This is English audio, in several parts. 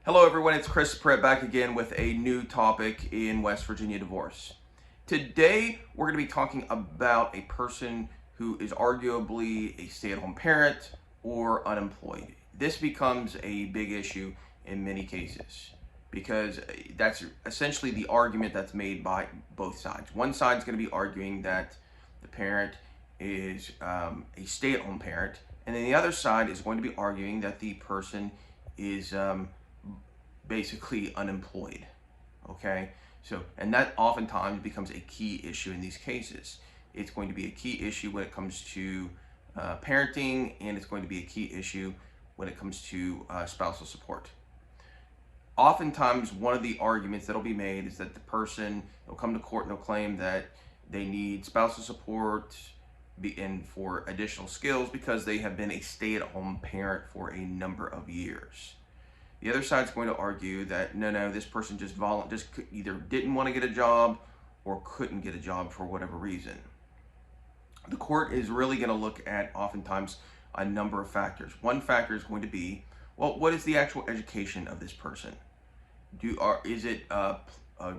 Hello everyone, it's Chris Pratt back again with a new topic in West Virginia divorce. Today we're going to be talking about a person who is arguably a stay-at-home parent or unemployed. This becomes a big issue in many cases because that's essentially the argument that's made by both sides. One side is going to be arguing that the parent is a stay-at-home parent, and then the other side is going to be arguing that the person is basically unemployed. Okay, so and that oftentimes becomes a key issue in these cases. It's going to be a key issue when it comes to parenting, and it's going to be a key issue when it comes to spousal support. Oftentimes, one of the arguments that'll be made is that the person will come to court and they'll claim that they need spousal support and for additional skills because they have been a stay-at-home parent for a number of years. The other side's going to argue that no, this person just either didn't want to get a job or couldn't get a job for whatever reason. The court is really going to look at oftentimes a number of factors. One factor is going to be, well, what is the actual education of this person? Is it a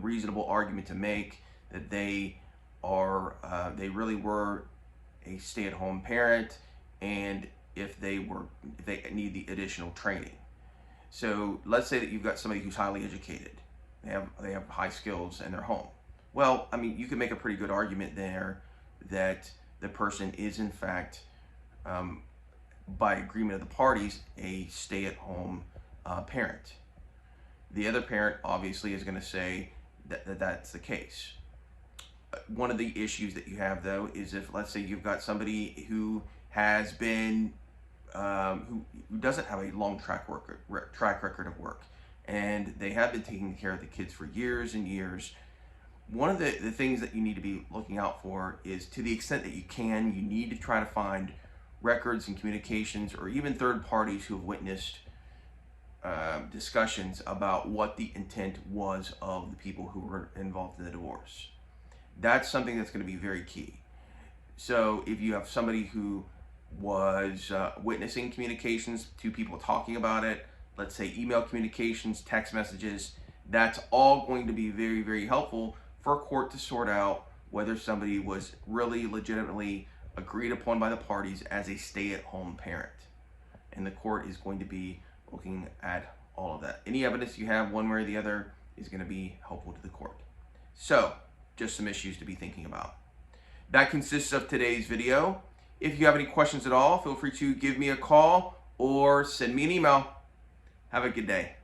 reasonable argument to make that they really were a stay-at-home parent, and if they need the additional training? So let's say that you've got somebody who's highly educated. They have high skills and they're home. Well, I mean, you can make a pretty good argument there that the person is in fact, by agreement of the parties, a stay-at-home parent. The other parent obviously is going to say that that's the case. One of the issues that you have though is if, let's say, you've got somebody who has been who doesn't have a long track record of work, and they have been taking care of the kids for years and years. One of the things that you need to be looking out for is, to the extent that you can, you need to try to find records and communications or even third parties who have witnessed discussions about what the intent was of the people who were involved in the divorce. That's something that's going to be very key. So if you have somebody who was witnessing communications, two people talking about it, let's say email communications, text messages, that's all going to be very, very helpful for a court to sort out whether somebody was really legitimately agreed upon by the parties as a stay-at-home parent. And the court is going to be looking at all of that. Any evidence you have one way or the other is going to be helpful to the court. So, just some issues to be thinking about. That consists of today's video. If you have any questions at all, feel free to give me a call or send me an email. Have a good day.